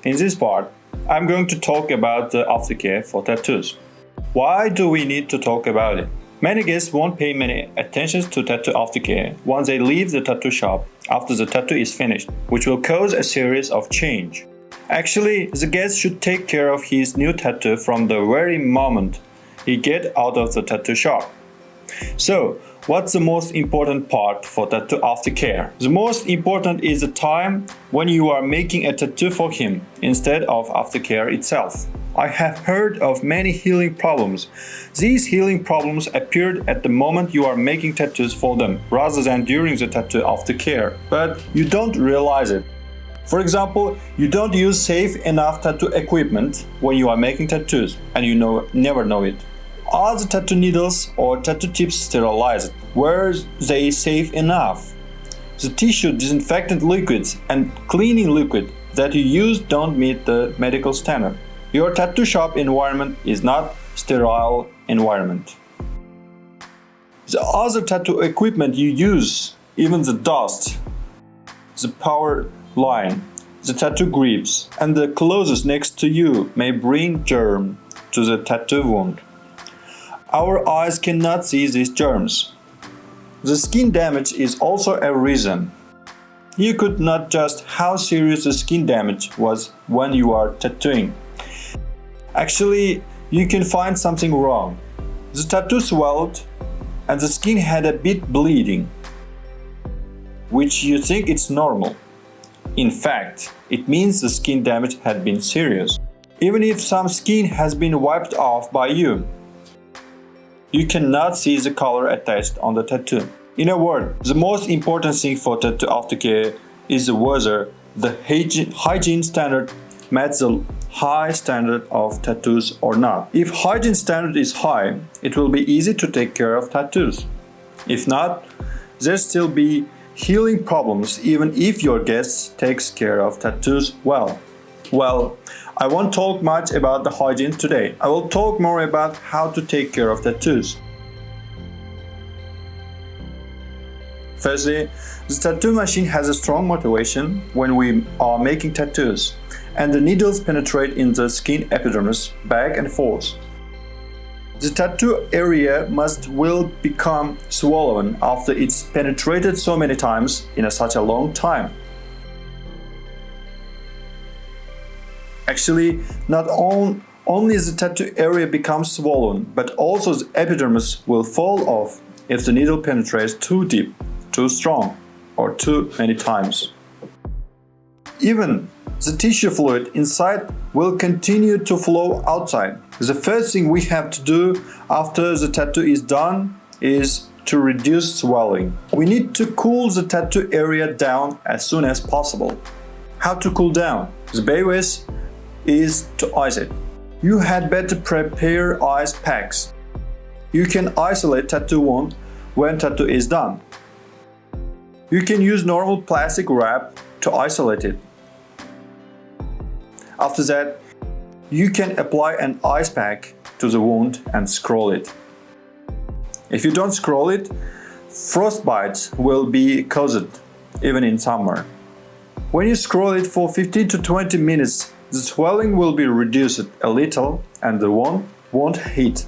In this part, I'm going to talk about the aftercare for tattoos. Why do we need to talk about it? Many guests won't pay many attention to tattoo aftercare once they leave the tattoo shop after the tattoo is finished, which will cause a series of change. Actually, the guest should take care of his new tattoo from the very moment he gets out of the tattoo shop. So, what's the most important part for tattoo aftercare? The most important is the time when you are making a tattoo for him instead of aftercare itself. I have heard of many healing problems. These healing problems appeared at the moment you are making tattoos for them rather than during the tattoo aftercare, but you don't realize it. For example, you don't use safe enough tattoo equipment when you are making tattoos, and you never know it. Are the tattoo needles or tattoo tips sterilized? Were they safe enough? The tissue disinfectant liquids and cleaning liquid that you use don't meet the medical standard. Your tattoo shop environment is not sterile environment. The other tattoo equipment you use, even the dust, the power line, the tattoo grips, and the clothes next to you may bring germ to the tattoo wound. Our eyes cannot see these germs. The skin damage is also a reason. You could not judge how serious the skin damage was when you are tattooing. Actually, you can find something wrong. The tattoo swelled and the skin had a bit bleeding, which you think it's normal. In fact, it means the skin damage had been serious. Even if some skin has been wiped off by you, you cannot see the color attached on the tattoo. In a word, the most important thing for tattoo aftercare is whether the hygiene standard matches the high standard of tattoos or not. If hygiene standard is high, it will be easy to take care of tattoos. If not, there'll still be healing problems even if your guest takes care of tattoos well. Well, I won't talk much about the hygiene today. I will talk more about how to take care of tattoos. Firstly, the tattoo machine has a strong motivation when we are making tattoos, and the needles penetrate in the skin epidermis back and forth. The tattoo area will become swollen after it's penetrated so many times in such a long time. Actually, not only the tattoo area becomes swollen, but also the epidermis will fall off if the needle penetrates too deep, too strong, or too many times. Even the tissue fluid inside will continue to flow outside. The first thing we have to do after the tattoo is done is to reduce swelling. We need to cool the tattoo area down as soon as possible. How to cool down? The best way is to ice it. You had better prepare ice packs. You can isolate tattoo wound when tattoo is done. You can use normal plastic wrap to isolate it. After that, you can apply an ice pack to the wound and scroll it. If you don't scroll it, frostbites will be caused even in summer. When you scroll it for 15 to 20 minutes, the swelling will be reduced a little and the wound won't heat.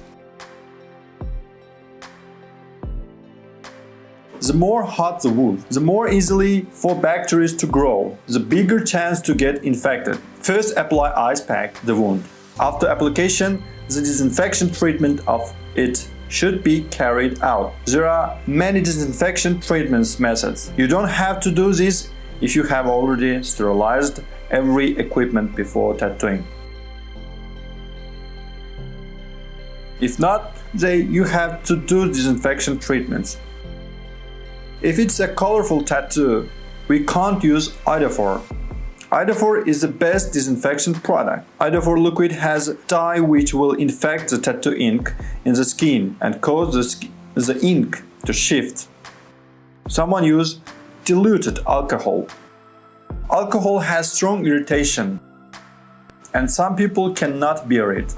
The more hot the wound, the more easily for bacteria to grow, the bigger chance to get infected. First, apply ice pack the wound. After application, the disinfection treatment of it should be carried out. There are many disinfection treatment methods. You don't have to do this if you have already sterilized every equipment before tattooing. If not, you have to do disinfection treatments. If it's a colorful tattoo, we can't use iodophor. Iodophor is the best disinfection product. Iodophor liquid has a dye which will infect the tattoo ink in the skin and cause the ink to shift. Someone use diluted alcohol. Alcohol has strong irritation, and some people cannot bear it.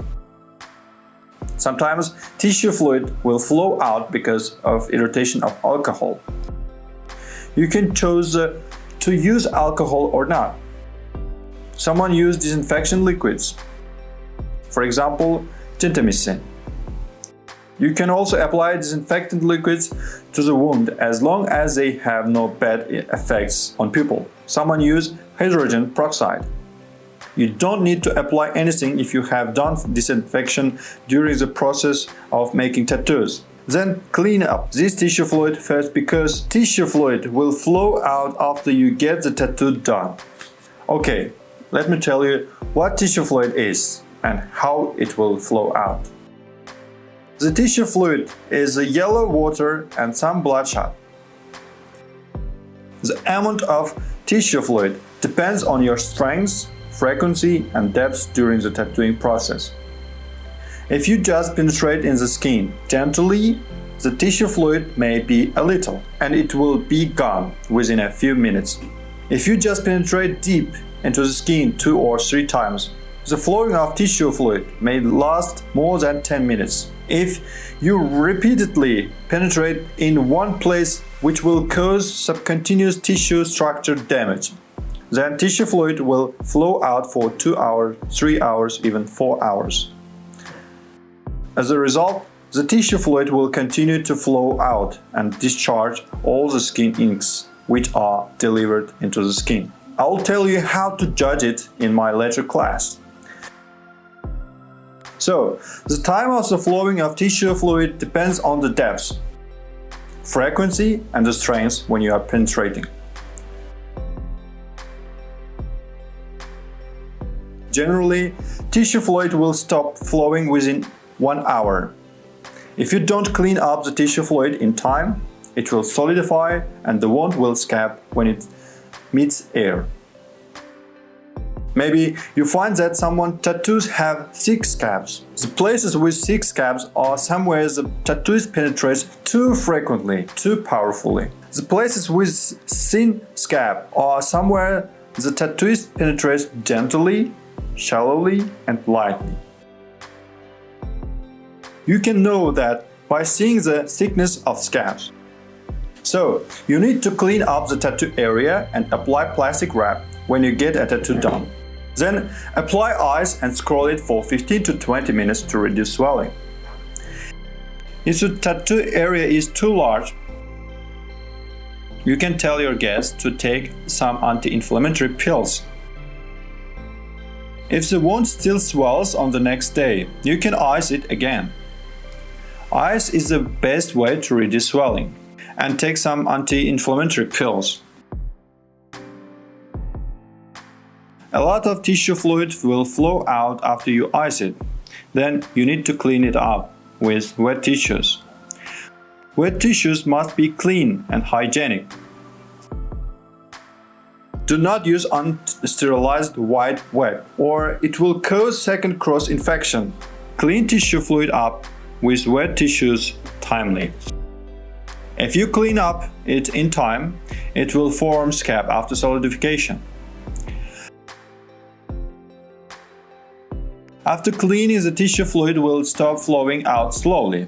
Sometimes tissue fluid will flow out because of irritation of alcohol. You can choose to use alcohol or not. Someone used disinfection liquids, for example, gentamicin. You can also apply disinfectant liquids to the wound as long as they have no bad effects on pupil. Someone used hydrogen peroxide. You don't need to apply anything if you have done disinfection during the process of making tattoos. Then clean up this tissue fluid first, because tissue fluid will flow out after you get the tattoo done. Okay, let me tell you what tissue fluid is and how it will flow out. The tissue fluid is the yellow water and some bloodshot. The amount of tissue fluid depends on your strength, frequency and depth during the tattooing process. If you just penetrate in the skin gently, the tissue fluid may be a little and it will be gone within a few minutes. If you just penetrate deep into the skin 2 or 3 times, the flowing of tissue fluid may last more than 10 minutes. If you repeatedly penetrate in one place, which will cause subcutaneous tissue structure damage, then tissue fluid will flow out for 2 hours, 3 hours, even 4 hours. As a result, the tissue fluid will continue to flow out and discharge all the skin inks which are delivered into the skin. I will tell you how to judge it in my later class. So, the time of the flowing of tissue fluid depends on the depth, frequency and the strength when you are penetrating. Generally, tissue fluid will stop flowing within 1 hour. If you don't clean up the tissue fluid in time, it will solidify and the wound will scab when it meets air. Maybe you find that someone's tattoos have thick scabs. The places with thick scabs are somewhere the tattooist penetrates too frequently, too powerfully. The places with thin scab are somewhere the tattooist penetrates gently, shallowly and lightly. You can know that by seeing the thickness of scabs. So, you need to clean up the tattoo area and apply plastic wrap when you get a tattoo done. Then apply ice and scroll it for 15 to 20 minutes to reduce swelling. If the tattoo area is too large, you can tell your guest to take some anti-inflammatory pills. If the wound still swells on the next day, you can ice it again. Ice is the best way to reduce swelling, and take some anti-inflammatory pills. A lot of tissue fluid will flow out after you ice it. Then you need to clean it up with wet tissues. Wet tissues must be clean and hygienic. Do not use unsterilized white web, or it will cause second cross infection. Clean tissue fluid up with wet tissues timely. If you clean up it in time, it will form scab after solidification. After cleaning, the tissue fluid will stop flowing out slowly.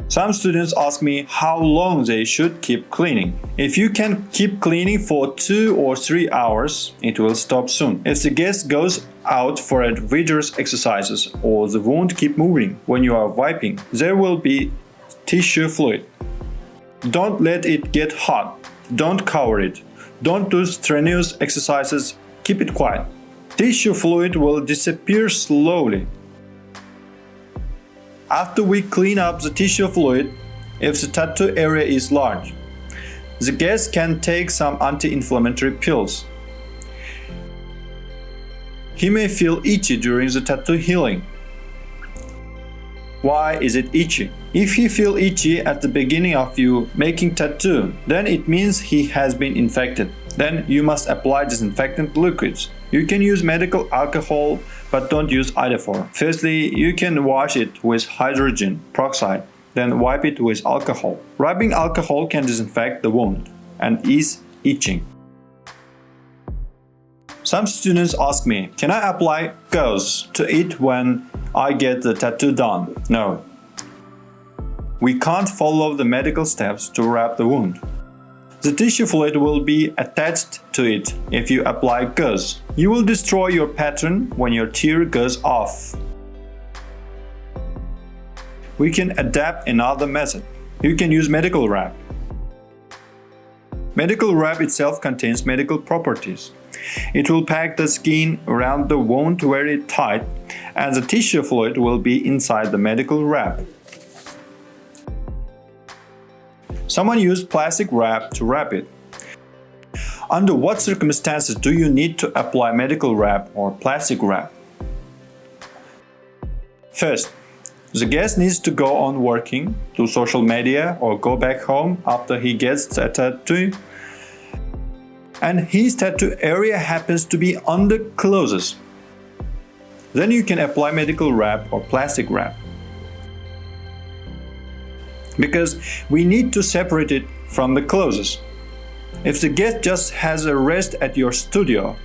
Some students ask me how long they should keep cleaning. If you can keep cleaning for 2 or 3 hours, it will stop soon. If the guest goes out for a vigorous exercises or the wound keep moving when you are wiping, there will be tissue fluid. Don't let it get hot. Don't cover it. Don't do strenuous exercises. Keep it quiet. Tissue fluid will disappear slowly. After we clean up the tissue fluid, if the tattoo area is large, the guest can take some anti-inflammatory pills. He may feel itchy during the tattoo healing. Why is it itchy? If he feels itchy at the beginning of you making tattoo, then it means he has been infected. Then you must apply disinfectant liquids. You can use medical alcohol, but don't use iodophor. Firstly, you can wash it with hydrogen peroxide, then wipe it with alcohol. Rubbing alcohol can disinfect the wound and ease itching. Some students ask me, can I apply gauze to it when I get the tattoo done? No. We can't follow the medical steps to wrap the wound. The tissue fluid will be attached to it if you apply gauze. You will destroy your pattern when your tear goes off. We can adapt another method. You can use medical wrap. Medical wrap itself contains medical properties. It will pack the skin around the wound very tight, and the tissue fluid will be inside the medical wrap. Someone used plastic wrap to wrap it. Under what circumstances do you need to apply medical wrap or plastic wrap? First, the guest needs to go on working, do social media, or go back home after he gets a tattoo, and his tattoo area happens to be under clothes. Then you can apply medical wrap or plastic wrap. Because we need to separate it from the clothes. If the guest just has a rest at your studio,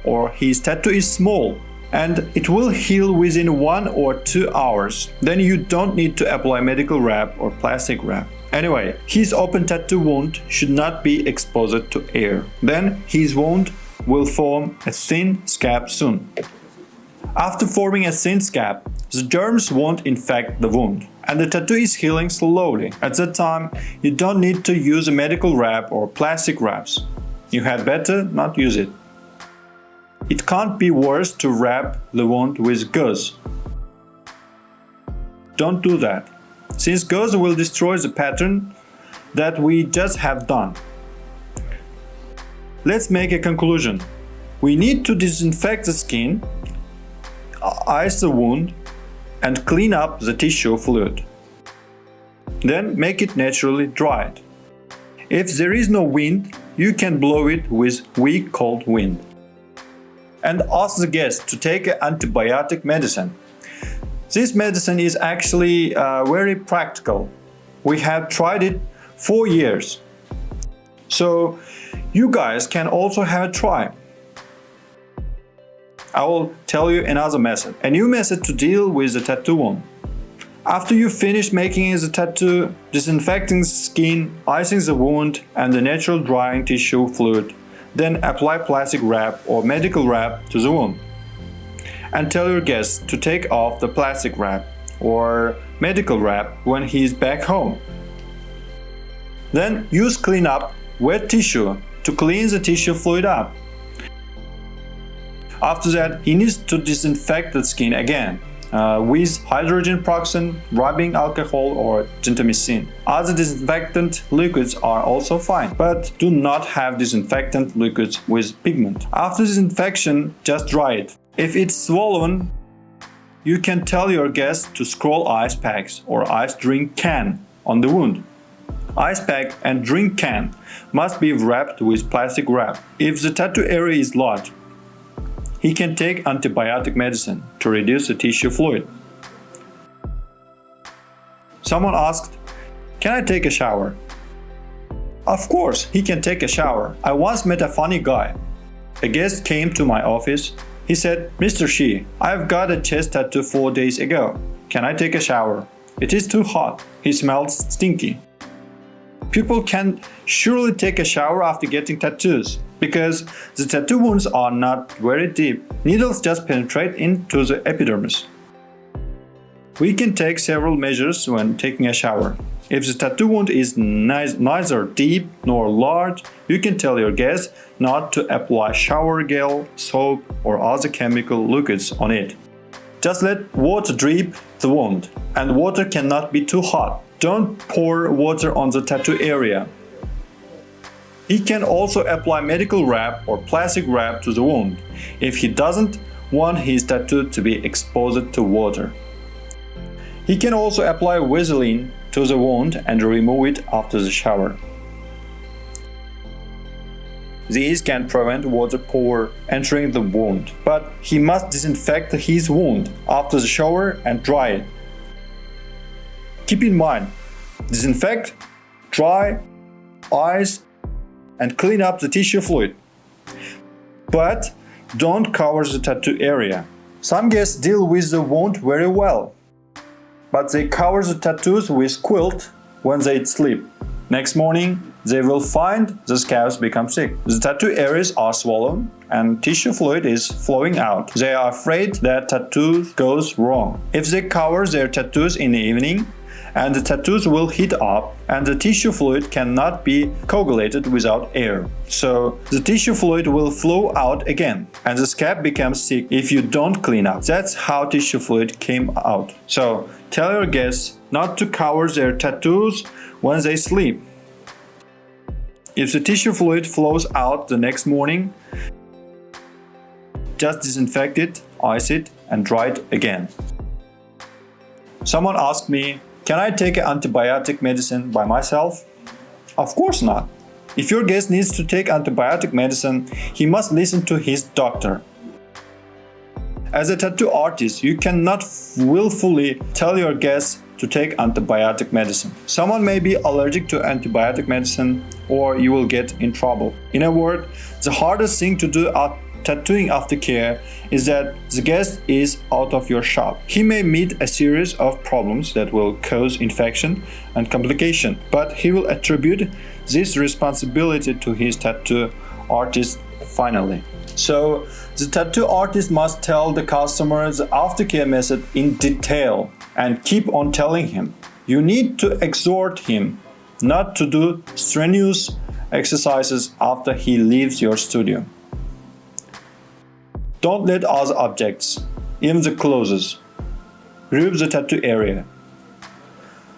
or his tattoo is small, and it will heal within 1 or 2 hours, then you don't need to apply medical wrap or plastic wrap. Anyway, his open tattoo wound should not be exposed to air. Then his wound will form a thin scab soon. After forming a thin scab, the germs won't infect the wound, and the tattoo is healing slowly. At that time, you don't need to use a medical wrap or plastic wraps. You had better not use it. It can't be worse to wrap the wound with gauze. Don't do that, since gauze will destroy the pattern that we just have done. Let's make a conclusion. We need to disinfect the skin, ice the wound, and clean up the tissue fluid. Then make it naturally dried. If there is no wind, you can blow it with weak cold wind. And ask the guest to take an antibiotic medicine. This medicine is actually very practical. We have tried it for years. So you guys can also have a try. I will tell you another method, a new method to deal with the tattoo wound. After you finish making the tattoo, disinfecting the skin, icing the wound, and the natural drying tissue fluid, then apply plastic wrap or medical wrap to the wound. And tell your guest to take off the plastic wrap or medical wrap when he is back home. Then use clean up wet tissue to clean the tissue fluid up. After that, he needs to disinfect the skin again with hydrogen peroxide, rubbing alcohol, or gentamicin. Other disinfectant liquids are also fine, but do not have disinfectant liquids with pigment. After disinfection, just dry it. If it's swollen, you can tell your guest to scroll ice packs or ice drink can on the wound. Ice pack and drink can must be wrapped with plastic wrap. If the tattoo area is large, he can take antibiotic medicine to reduce the tissue fluid. Someone asked, "Can I take a shower?" Of course, he can take a shower. I once met a funny guy. A guest came to my office. He said, "Mr.Shi, I've got a chest tattoo 4 days ago. Can I take a shower? It is too hot. He smells stinky." People can surely take a shower after getting tattoos, because the tattoo wounds are not very deep. Needles just penetrate into the epidermis. We can take several measures when taking a shower. If the tattoo wound is neither deep nor large, you can tell your guest not to apply shower gel, soap, or other chemical liquids on it. Just let water drip the wound, and water cannot be too hot. Don't pour water on the tattoo area. He can also apply medical wrap or plastic wrap to the wound if he doesn't want his tattoo to be exposed to water. He can also apply Vaseline to the wound and remove it after the shower. These can prevent water pour entering the wound, but he must disinfect his wound after the shower and dry it. Keep in mind, disinfect, dry, ice, and clean up the tissue fluid. But don't cover the tattoo area. Some guests deal with the wound very well, but they cover the tattoos with quilt when they sleep. Next morning, they will find the scabs become sick. The tattoo areas are swollen and tissue fluid is flowing out. They are afraid that tattoo goes wrong. If they cover their tattoos in the evening, and the tattoos will heat up and the tissue fluid cannot be coagulated without air. So the tissue fluid will flow out again and the scab becomes sick if you don't clean up. That's how tissue fluid came out. So tell your guests not to cover their tattoos when they sleep. If the tissue fluid flows out the next morning, just disinfect it, ice it, and dry it again. Someone asked me, can I take antibiotic medicine by myself? Of course not. If your guest needs to take antibiotic medicine, he must listen to his doctor. As a tattoo artist, you cannot willfully tell your guests to take antibiotic medicine. Someone may be allergic to antibiotic medicine or you will get in trouble. In a word, the hardest thing to do at tattooing aftercare is that the guest is out of your shop. He may meet a series of problems that will cause infection and complication, but he will attribute this responsibility to his tattoo artist finally. So the tattoo artist must tell the customer the aftercare method in detail and keep on telling him. You need to exhort him not to do strenuous exercises after he leaves your studio. Don't let other objects, even the clothes, rub the tattoo area.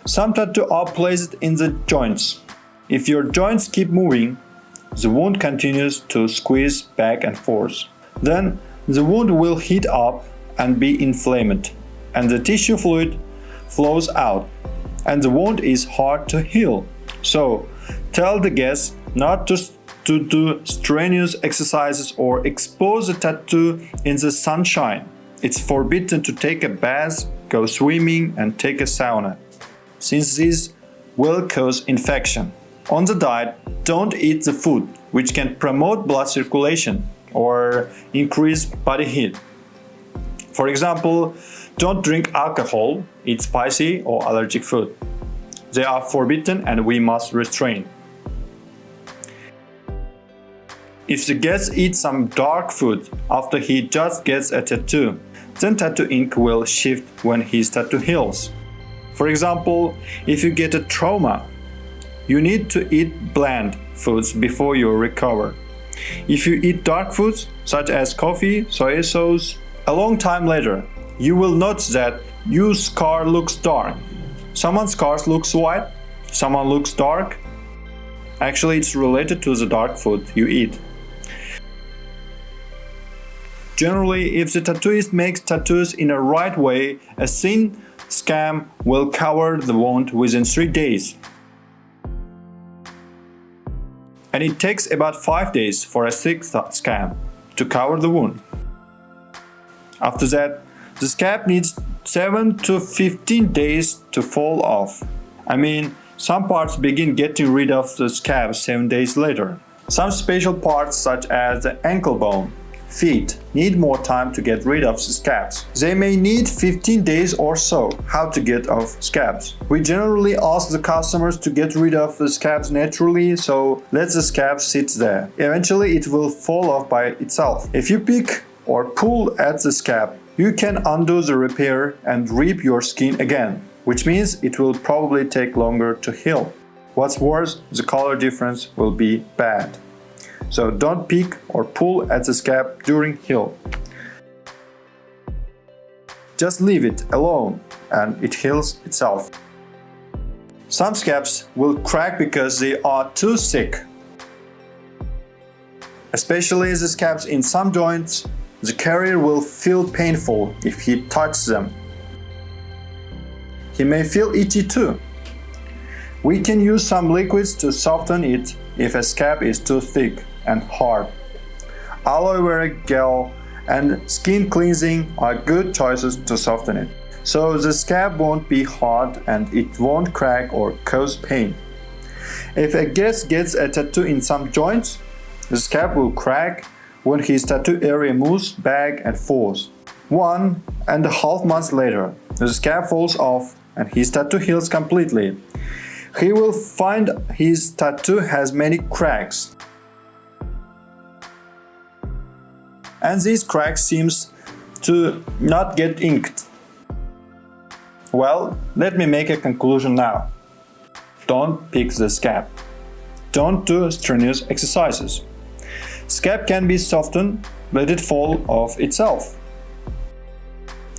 Some tattoos are placed in the joints. If your joints keep moving, the wound continues to squeeze back and forth. Then the wound will heat up and be inflamed, and the tissue fluid flows out, and the wound is hard to heal. So tell the guest not to do strenuous exercises or expose the tattoo in the sunshine. It's forbidden to take a bath, go swimming, and take a sauna, since these will cause infection. On the diet, don't eat the food, which can promote blood circulation or increase body heat. For example, don't drink alcohol, eat spicy or allergic food. They are forbidden and we must restrain. If the guest eats some dark food after he just gets a tattoo, then tattoo ink will shift when his tattoo heals. For example, if you get a trauma, you need to eat bland foods before you recover. If you eat dark foods, such as coffee, soy sauce, a long time later, you will notice that your scar looks dark. Someone's scars looks white, someone looks dark. Actually, it's related to the dark food you eat. Generally, if the tattooist makes tattoos in a right way, a thin scab will cover the wound within 3 days. And it takes about 5 days for a thick scab to cover the wound. After that, the scab needs 7 to 15 days to fall off. I mean, some parts begin getting rid of the scab 7 days later. Some special parts, such as the ankle bone, feet, need more time to get rid of the scabs. They may need 15 days or so. How to get off scabs? We generally ask the customers to get rid of the scabs naturally, so let the scab sit there. Eventually it will fall off by itself. If you pick or pull at the scab, you can undo the repair and rip your skin again, which means it will probably take longer to heal. What's worse, the color difference will be bad. So don't pick or pull at the scab during heal. Just leave it alone and it heals itself. Some scabs will crack because they are too thick. Especially the scabs in some joints, the carrier will feel painful if he touches them. He may feel itchy too. We can use some liquids to soften it if a scab is too thick and hard. Aloe vera gel and skin cleansing are good choices to soften it. So the scab won't be hard and it won't crack or cause pain. If a guest gets a tattoo in some joints, the scab will crack when his tattoo area moves back and forth. 1.5 months later, the scab falls off and his tattoo heals completely. he will find his tattoo has many cracks. And these cracks seems to not get inked. Well, let me make a conclusion now. Don't pick the scab. Don't do strenuous exercises. Scab can be softened, let it fall of itself.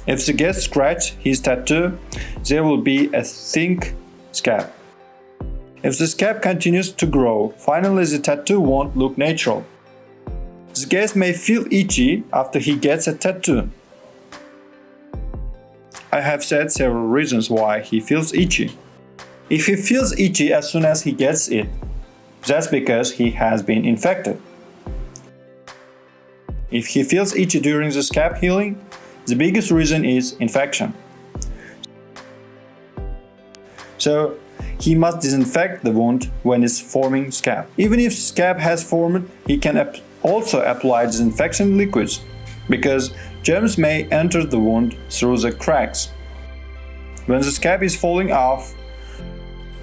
If the guest scratch his tattoo, there will be a thick scab. If the scab continues to grow, finally the tattoo won't look natural. The guest may feel itchy after he gets a tattoo. I have said several reasons why he feels itchy. If he feels itchy as soon as he gets it, that's because he has been infected. If he feels itchy during the scab healing, the biggest reason is infection. So, he must disinfect the wound when it's forming scab. Even if scab has formed, he can also apply disinfection liquids, because germs may enter the wound through the cracks. When the scab is falling off,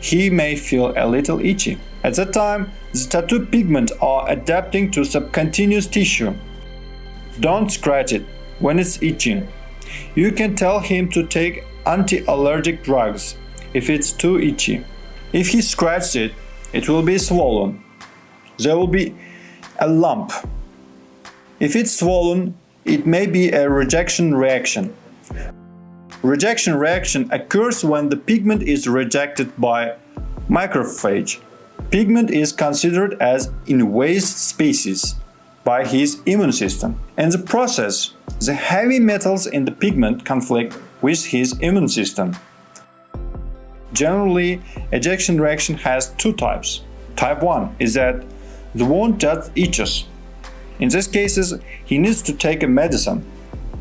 he may feel a little itchy. At that time, the tattoo pigments are adapting to subcutaneous tissue. Don't scratch it when it's itching. You can tell him to take anti-allergic drugs if it's too itchy. If he scratches it, it will be swollen. There will be a lump. If it's swollen, it may be a rejection reaction. Rejection reaction occurs when the pigment is rejected by macrophage. Pigment is considered as invasive species by his immune system. In the process, the heavy metals in the pigment conflict with his immune system. Generally, ejection reaction has two types. Type 1 is that the wound just itches. In these cases, he needs to take a medicine.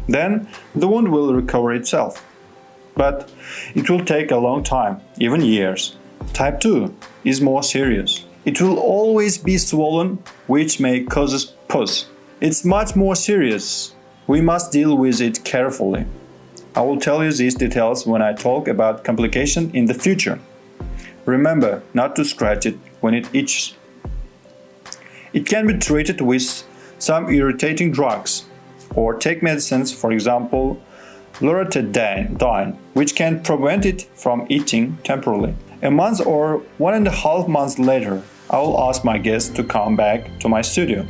Then the wound will recover itself. But it will take a long time, even years. Type 2 is more serious. It will always be swollen, which may cause pus. It's much more serious. We must deal with it carefully. I will tell you these details when I talk about complication in the future. Remember not to scratch it when it itches. It can be treated with some irritating drugs or take medicines, for example, loratadine, which can prevent it from itching temporarily. A month or 1.5 months later, I will ask my guest to come back to my studio.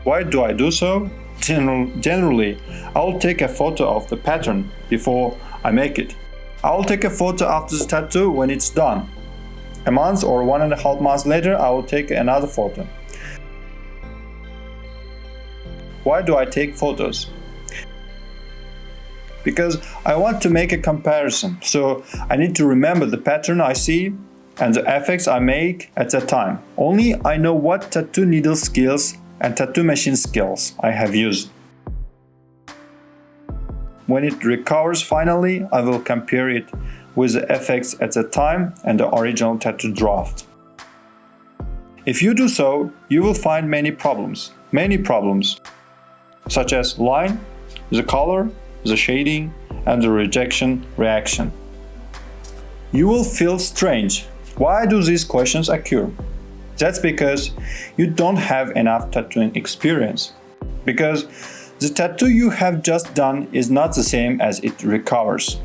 Why do I do so? Generally, I will take a photo of the pattern before I make it. I will take a photo after the tattoo when it's done. A month or 1.5 months later, I will take another photo. Why do I take photos? Because I want to make a comparison, so I need to remember the pattern I see and the effects I make at that time. Only I know what tattoo needle skills and tattoo machine skills I have used. When it recovers finally, I will compare it with the effects at the time and the original tattoo draft. If you do so, you will find many problems, such as line, the color, the shading, and the rejection reaction. You will feel strange. Why do these questions occur? That's because you don't have enough tattooing experience. Because the tattoo you have just done is not the same as it recovers.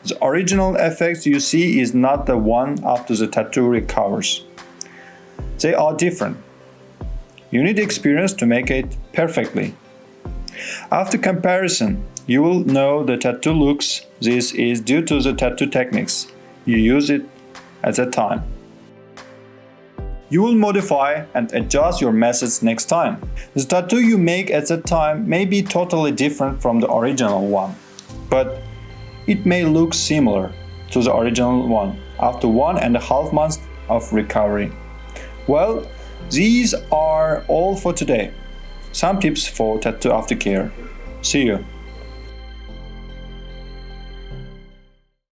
The original effects you see is not the one after the tattoo recovers. They are different. You need experience to make it perfectly. After comparison, you will know the tattoo looks. This is due to the tattoo techniques you use it at that time. You will modify and adjust your methods next time. The tattoo you make at that time may be totally different from the original one, but it may look similar to the original one after 1.5 months of recovery. Well, these are all for today. Some tips for tattoo aftercare. See you.